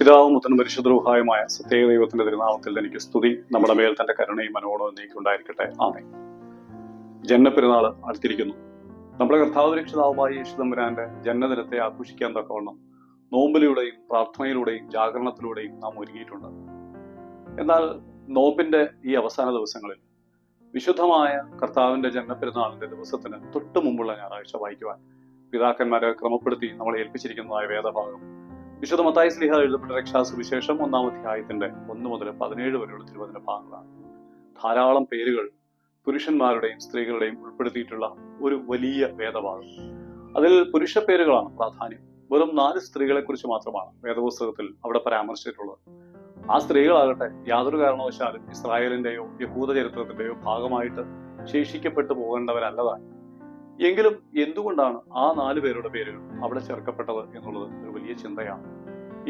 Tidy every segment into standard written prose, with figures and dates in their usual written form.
പിതാവും മുത്തനും പരിശുദ്ധരൂഹായുമായ സത്യേക ദൈവത്തിന്റെ തിരുനാമത്തിൽ എനിക്ക് സ്തുതി. നമ്മുടെ മേൽ തന്റെ കരുണയും മനോഹരവും നീക്കുണ്ടായിരിക്കട്ടെ. ആമേൻ. ജന്മപ്പെരുന്നാൾ അടുത്തിരിക്കുന്നു. നമ്മുടെ കർത്താവ് രക്ഷിതാവുമായ യേശു തമ്പുരാന്റെ ജന്മദിനത്തെ ആഘോഷിക്കാൻ തക്കവണ്ണം നോമ്പിലൂടെയും പ്രാർത്ഥനയിലൂടെയും ജാഗരണത്തിലൂടെയും നാം ഒരുങ്ങിയിട്ടുണ്ട്. എന്നാൽ നോമ്പിന്റെ ഈ അവസാന ദിവസങ്ങളിൽ വിശുദ്ധമായ കർത്താവിന്റെ ജന്മപ്പെരുന്നാളിന്റെ ദിവസത്തിന് തൊട്ടു മുമ്പുള്ള ഞായറാഴ്ച വായിക്കുവാൻ പിതാക്കന്മാരെ ക്രമപ്പെടുത്തി നമ്മളെ ഏൽപ്പിച്ചിരിക്കുന്നതായ വേദഭാഗം വിശുദ്ധ മത്തായി ശ്ലീഹ എഴുതപ്പെട്ട രക്ഷാസുവിശേഷം 1-ാം അധ്യായത്തിന്റെ 1 മുതൽ 17 വരെയുള്ള തിരുവചന ഭാഗങ്ങളാണ്. ധാരാളം പേരുകൾ പുരുഷന്മാരുടെയും സ്ത്രീകളുടെയും ഉൾപ്പെടുത്തിയിട്ടുള്ള ഒരു വലിയ വേദഭാഗം. അതിൽ പുരുഷ പേരുകളാണ് പ്രാധാന്യം. വെറും 4 സ്ത്രീകളെ കുറിച്ച് മാത്രമാണ് വേദപുസ്തകത്തിൽ അവിടെ പരാമർശിച്ചിട്ടുള്ളത്. ആ സ്ത്രീകളാകട്ടെ യാതൊരു കാരണവശാലും ഇസ്രായേലിന്റെയോ യഹൂദ ചരിത്രത്തിന്റെയോ ഭാഗമായിട്ട് ശേഷിക്കപ്പെട്ടു പോകേണ്ടവരല്ലതാൻ. എങ്കിലും എന്തുകൊണ്ടാണ് ആ 4 പേരുടെ പേരുകൾ അവിടെ ചേർക്കപ്പെട്ടത് എന്നുള്ളത് ഒരു വലിയ ചിന്തയാണ്.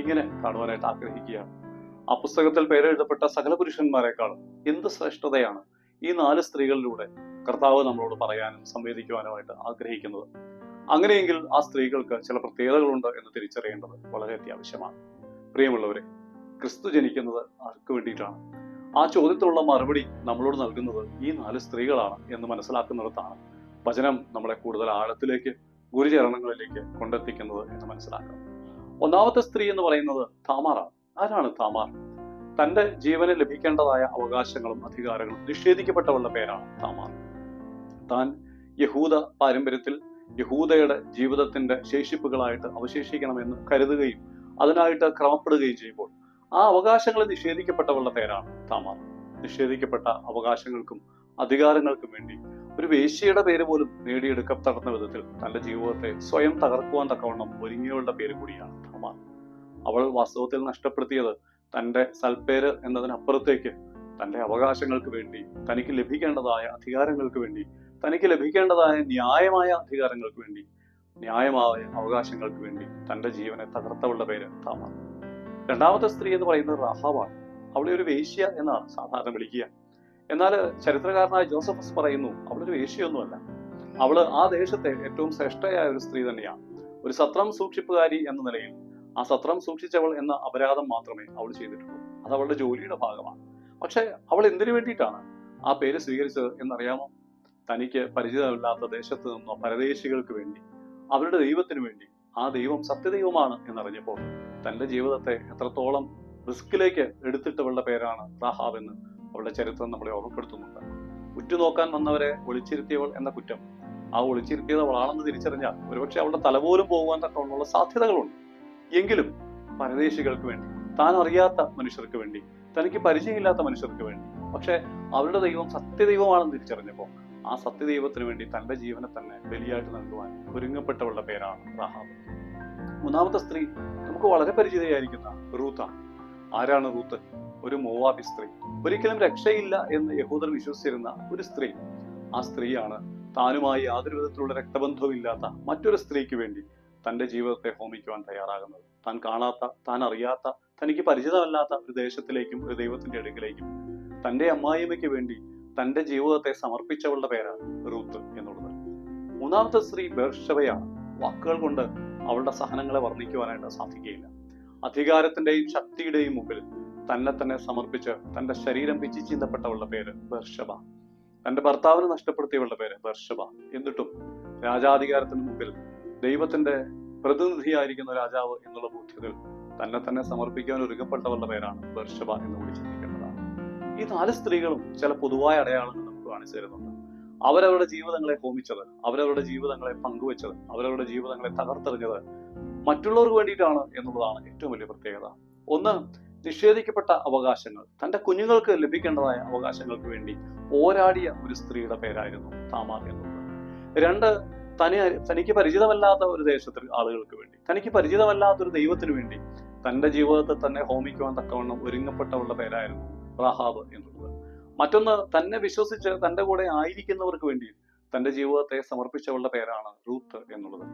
ഇങ്ങനെ കാണുവാനായിട്ട് ആഗ്രഹിക്കുകയാണ്. ആ പുസ്തകത്തിൽ പേരെഴുതപ്പെട്ട സകല പുരുഷന്മാരെക്കാളും എന്ത് ശ്രേഷ്ഠതയാണ് ഈ 4 സ്ത്രീകളിലൂടെ കർത്താവ് നമ്മളോട് പറയാനും സംവേദിക്കുവാനുമായിട്ട് ആഗ്രഹിക്കുന്നത്. അങ്ങനെയെങ്കിൽ ആ സ്ത്രീകൾക്ക് ചില പ്രത്യേകതകളുണ്ട് എന്ന് തിരിച്ചറിയേണ്ടത് വളരെ അത്യാവശ്യമാണ്. പ്രിയമുള്ളവരെ, ക്രിസ്തു ജനിക്കുന്നത് ആർക്ക് വേണ്ടിയിട്ടാണ്? ആ ചോദ്യത്തിനുള്ള മറുപടി നമ്മളോട് നൽകുന്നത് ഈ 4 സ്ത്രീകളാണ് എന്ന് മനസ്സിലാക്കുന്നിടത്താണ് വചനം നമ്മളെ കൂടുതൽ ആഴത്തിലേക്ക് ഗുരുചരണങ്ങളിലേക്ക് കൊണ്ടെത്തിക്കുന്നത് എന്ന് മനസ്സിലാക്കണം. ഒന്നാമത്തെ സ്ത്രീ എന്ന് പറയുന്നത് താമാറാണ്. ആരാണ് താമാർ? തന്റെ ജീവന് ലഭിക്കേണ്ടതായ അവകാശങ്ങളും അധികാരങ്ങളും നിഷേധിക്കപ്പെട്ടവളുടെ പേരാണ് താമാർ. താൻ യഹൂദ പാരമ്പര്യത്തിൽ യഹൂദയുടെ ജീവിതത്തിന്റെ ശേഷിപ്പുകളായിട്ട് അവശേഷിക്കണമെന്ന് കരുതുകയും അതിനായിട്ട് ക്രമപ്പെടുകയും ചെയ്യുമ്പോൾ ആ അവകാശങ്ങൾ നിഷേധിക്കപ്പെട്ടവളുടെ പേരാണ് താമാർ. നിഷേധിക്കപ്പെട്ട അവകാശങ്ങൾക്കും അധികാരങ്ങൾക്കും വേണ്ടി ഒരു വേശ്യയുടെ പേര് പോലും നേടിയെടുക്കപ്പെടുന്ന വിധത്തിൽ തന്റെ ജീവിതത്തെ സ്വയം തകർക്കുവാൻ തക്കവണ്ണം ഒരുങ്ങിയവളുടെ പേര് കൂടിയാണ് താമാർ. അവൾ വാസ്തവത്തിൽ നഷ്ടപ്പെടുത്തിയത് തന്റെ സൽപ്പേര് എന്നതിനപ്പുറത്തേക്ക് തന്റെ അവകാശങ്ങൾക്ക് വേണ്ടി, തനിക്ക് ലഭിക്കേണ്ടതായ അധികാരങ്ങൾക്ക് വേണ്ടി, തനിക്ക് ലഭിക്കേണ്ടതായ ന്യായമായ അധികാരങ്ങൾക്ക് വേണ്ടി, ന്യായമായ അവകാശങ്ങൾക്ക് വേണ്ടി തന്റെ ജീവനെ തകർത്തവളുടെ പേര് താമാർ. രണ്ടാമത്തെ സ്ത്രീ എന്ന് പറയുന്നത് റാഹാബാണ്. അവളെ ഒരു വേശ്യ എന്നാണ് സാധാരണ വിളിക്കുക. എന്നാൽ ചരിത്രകാരനായ ജോസഫസ് പറയുന്നു അവളൊരു വേശ്യയൊന്നുമല്ല. അവള് ആ ദേശത്തെ ഏറ്റവും ശ്രേഷ്ഠയായ ഒരു സ്ത്രീ തന്നെയാണ്. ഒരു സത്രം സൂക്ഷിപ്പുകാരി എന്ന നിലയിൽ ആ സത്രം സൂക്ഷിച്ചവൾ എന്ന അപരാധം മാത്രമേ അവൾ ചെയ്തിട്ടുള്ളൂ. അത് അവളുടെ ജോലിയുടെ ഭാഗമാണ്. പക്ഷെ അവൾ എന്തിനു വേണ്ടിയിട്ടാണ് ആ പേര് സ്വീകരിച്ചത് എന്നറിയാമോ? തനിക്ക് പരിചിതമില്ലാത്ത ദേശത്ത് നിന്നോ പരദേശികൾക്ക് വേണ്ടി, അവരുടെ ദൈവത്തിന് വേണ്ടി, ആ ദൈവം സത്യദൈവമാണ് എന്നറിഞ്ഞപ്പോൾ തന്റെ ജീവിതത്തെ എത്രത്തോളം റിസ്കിലേക്ക് എടുത്തിട്ടവളുടെ പേരാണ് റാഹാബ് എന്ന് അവളുടെ ചരിത്രം നമ്മളെ ഓർമ്മപ്പെടുത്തുന്നുണ്ട്. ഉറ്റുനോക്കാൻ വന്നവരെ ഒളിച്ചിരുത്തിയവൾ എന്ന കുറ്റം ആ ഒളിച്ചിരുത്തിയത് അവളാണെന്ന് തിരിച്ചറിഞ്ഞാൽ ഒരുപക്ഷെ അവളുടെ തല പോലും പോകുവാൻ തക്കമുള്ള സാധ്യതകളുണ്ട്. എങ്കിലും പരദേശികൾക്ക് വേണ്ടി, താൻ അറിയാത്ത മനുഷ്യർക്ക് വേണ്ടി, തനിക്ക് പരിചയമില്ലാത്ത മനുഷ്യർക്ക് വേണ്ടി, പക്ഷെ അവരുടെ ദൈവം സത്യദൈവമാണെന്ന് തിരിച്ചറിഞ്ഞപ്പോൾ ആ സത്യദൈവത്തിന് വേണ്ടി തന്റെ ജീവനെ തന്നെ ബലിയായിട്ട് നൽകുവാൻ ഒരുങ്ങപ്പെട്ടവളുടെ പേരാണ് റാഹാബ്. മൂന്നാമത്തെ സ്ത്രീ നമുക്ക് വളരെ പരിചിതയായിരിക്കുന്ന റൂത്താണ്. ആരാണ് റൂത്ത്? ഒരു മോവാബി സ്ത്രീ. ഒരിക്കലും രക്ഷയില്ല എന്ന് യഹൂദർ വിശ്വസിച്ചിരുന്ന ഒരു സ്ത്രീ. ആ സ്ത്രീയാണ് താനുമായി യാതൊരു വിധത്തിലുള്ള രക്തബന്ധവും ഇല്ലാത്ത മറ്റൊരു സ്ത്രീക്ക് വേണ്ടി തന്റെ ജീവിതത്തെ ഹോമിക്കുവാൻ തയ്യാറാകുന്നത്. താൻ കാണാത്ത, താൻ അറിയാത്ത, തനിക്ക് പരിചിതമല്ലാത്ത ഒരു ദേശത്തിലേക്കും ഒരു ദൈവത്തിന്റെ അടുക്കിലേക്കും തന്റെ അമ്മായിയമ്മയ്ക്ക് വേണ്ടി തന്റെ ജീവിതത്തെ സമർപ്പിച്ചവളുടെ പേരാണ് റൂത്ത് എന്നുള്ളത്. മൂന്നാമത്തെ സ്ത്രീ ബേർശബയാണ്. വാക്കുകൾ കൊണ്ട് അവളുടെ സഹനങ്ങളെ വർണ്ണിക്കുവാനായിട്ട് സാധിക്കുകയില്ല. അധികാരത്തിന്റെയും ശക്തിയുടെയും മുമ്പിൽ തന്നെ സമർപ്പിച്ച് തന്റെ ശരീരം പിച്ചി ചിന്തപ്പെട്ടവളുടെ പേര് ബേർശബ. തന്റെ ഭർത്താവിനെ നഷ്ടപ്പെടുത്തിയവളുടെ പേര് ബേർശബ. എന്നിട്ടും രാജാധികാരത്തിന് മുമ്പിൽ ദൈവത്തിന്റെ പ്രതിനിധിയായിരിക്കുന്ന രാജാവ് എന്നുള്ള ബോധ്യത്തിൽ തന്നെ സമർപ്പിക്കാൻ ഒരുക്കപ്പെട്ടവളുടെ പേരാണ് ബേർശബ എന്ന് കൂടി ചിന്തിക്കേണ്ടതാണ്. ഈ 4 സ്ത്രീകളും ചില പൊതുവായ അടയാളങ്ങൾ നമുക്ക് കാണിച്ചു തരുന്നുണ്ട്. അവരവരുടെ ജീവിതങ്ങളെ ഹോമിച്ചത്, അവരവരുടെ ജീവിതങ്ങളെ പങ്കുവെച്ചത്, അവരവരുടെ ജീവിതങ്ങളെ തകർത്തെറിഞ്ഞത് മറ്റുള്ളവർക്ക് വേണ്ടിയിട്ടാണ് എന്നുള്ളതാണ് ഏറ്റവും വലിയ പ്രത്യേകത. ഒന്ന്, നിഷേധിക്കപ്പെട്ട അവകാശങ്ങൾ, തന്റെ കുഞ്ഞുങ്ങൾക്ക് ലഭിക്കേണ്ടതായ അവകാശങ്ങൾക്ക് വേണ്ടി പോരാടിയ ഒരു സ്ത്രീയുടെ പേരായിരുന്നു താമാർ എന്നുള്ളത്. 2, തനിക്ക് പരിചിതമല്ലാത്ത ഒരു ദേശത്തിൽ ആളുകൾക്ക് വേണ്ടി, തനിക്ക് പരിചിതമല്ലാത്ത ഒരു ദൈവത്തിന് വേണ്ടി തന്റെ ജീവിതത്തെ തന്നെ ഹോമിക്കുവാൻ തക്കവണ്ണം ഒരുങ്ങപ്പെട്ടവളുടെ പേരായിരുന്നു റാഹാബ് എന്നുള്ളത്. മറ്റൊന്ന്, തന്നെ വിശ്വസിച്ച് തന്റെ കൂടെ ആയിരിക്കുന്നവർക്ക് വേണ്ടി തന്റെ ജീവിതത്തെ സമർപ്പിച്ചവളുടെ പേരാണ് റൂത്ത് എന്നുള്ളത്.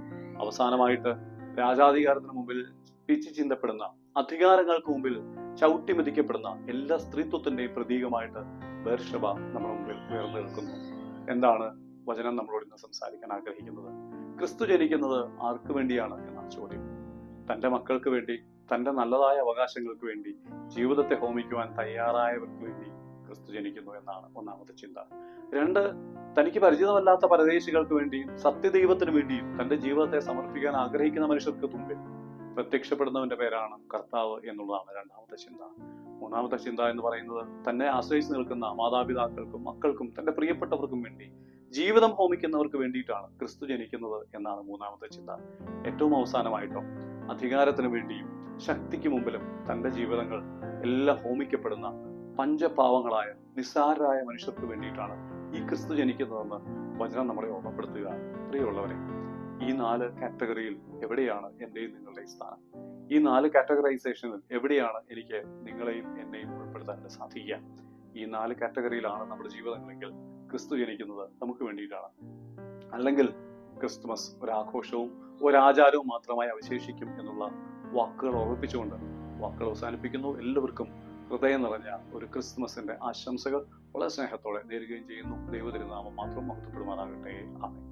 അവസാനമായിട്ട് രാജാധികാരത്തിന് മുമ്പിൽ പിച്ചി ചിന്തപ്പെടുന്ന, അധികാരങ്ങൾക്ക് മുമ്പിൽ ചവിട്ടി മെതിക്കപ്പെടുന്ന എല്ലാ സ്ത്രീത്വത്തിന്റെയും പ്രതീകമായിട്ട് ബേർശബ നമ്മുടെ മുമ്പിൽ ഉയർന്നു നിൽക്കുന്നു. എന്താണ് വചനം നമ്മളോട് ഇന്ന് സംസാരിക്കാൻ ആഗ്രഹിക്കുന്നത്? ക്രിസ്തു ജനിക്കുന്നത് ആർക്ക് വേണ്ടിയാണ് എന്നാണ് ചോദ്യം. തന്റെ മക്കൾക്ക് വേണ്ടി, തന്റെ നല്ലതായ അവകാശങ്ങൾക്ക് വേണ്ടി ജീവിതത്തെ ഹോമിക്കുവാൻ തയ്യാറായവർക്ക് വേണ്ടി ക്രിസ്തു ജനിക്കുന്നു എന്നാണ് ഒന്നാമത്തെ ചിന്ത. രണ്ട്, തനിക്ക് പരിചിതമല്ലാത്ത പരദേശികൾക്ക് വേണ്ടിയും സത്യദൈവത്തിന് വേണ്ടിയും തന്റെ ജീവിതത്തെ സമർപ്പിക്കാൻ ആഗ്രഹിക്കുന്ന മനുഷ്യർക്ക് മുമ്പിൽ പ്രത്യക്ഷപ്പെടുന്നവന്റെ പേരാണ് കർത്താവ് എന്നുള്ളതാണ് രണ്ടാമത്തെ ചിന്ത. മൂന്നാമത്തെ ചിന്ത എന്ന് പറയുന്നത് തന്നെ ആശ്രയിച്ച് നിൽക്കുന്ന മാതാപിതാക്കൾക്കും മക്കൾക്കും തന്റെ പ്രിയപ്പെട്ടവർക്കും വേണ്ടി ജീവിതം ഹോമിക്കുന്നവർക്ക് വേണ്ടിയിട്ടാണ് ക്രിസ്തു ജനിക്കുന്നത് എന്നാണ് മൂന്നാമത്തെ ചിന്ത. ഏറ്റവും അവസാനമായിട്ടോ അധികാരത്തിന് വേണ്ടിയും ശക്തിക്ക് മുമ്പിലും തന്റെ ജീവിതങ്ങൾ എല്ലാം ഹോമിക്കപ്പെടുന്ന പഞ്ചപാവങ്ങളായ നിസ്സാരരായ മനുഷ്യർക്ക് വേണ്ടിയിട്ടാണ് ഈ ക്രിസ്തു ജനിക്കുന്നതെന്ന് വചനം നമ്മളെ ഓർമ്മപ്പെടുത്തുകയാണ്. പ്രിയമുള്ളവരെ, ഈ 4 കാറ്റഗറിയിൽ എവിടെയാണ് എന്റെയും നിങ്ങളുടെയും സ്ഥാനം? ഈ 4 കാറ്റഗറൈസേഷനിൽ എവിടെയാണ് എനിക്ക് നിങ്ങളെയും എന്നെയും ഉൾപ്പെടുത്താൻ സാധിക്കുക? ഈ 4 കാറ്റഗറിയിലാണ് നമ്മുടെ ജീവിതങ്ങളെങ്കിൽ ക്രിസ്തു ജനിക്കുന്നത് നമുക്ക് വേണ്ടിയിട്ടാണ്. അല്ലെങ്കിൽ ക്രിസ്തുമസ് ഒരാഘോഷവും ഒരാചാരവും മാത്രമായി അവശേഷിക്കും എന്നുള്ള വാക്കുകൾ ഓർമ്മിപ്പിച്ചുകൊണ്ട് വാക്കുകൾ അവസാനിപ്പിക്കുന്നു. എല്ലാവർക്കും ഹൃദയം നിറഞ്ഞ ഒരു ക്രിസ്തുമസിന്റെ ആശംസകൾ വളരെ സ്നേഹത്തോടെ നേരുകയും ചെയ്യുന്നു. ദൈവ തിരുനാമം മാത്രം മഹത്വപ്പെടുമാറാകട്ടെ. ആമേൻ.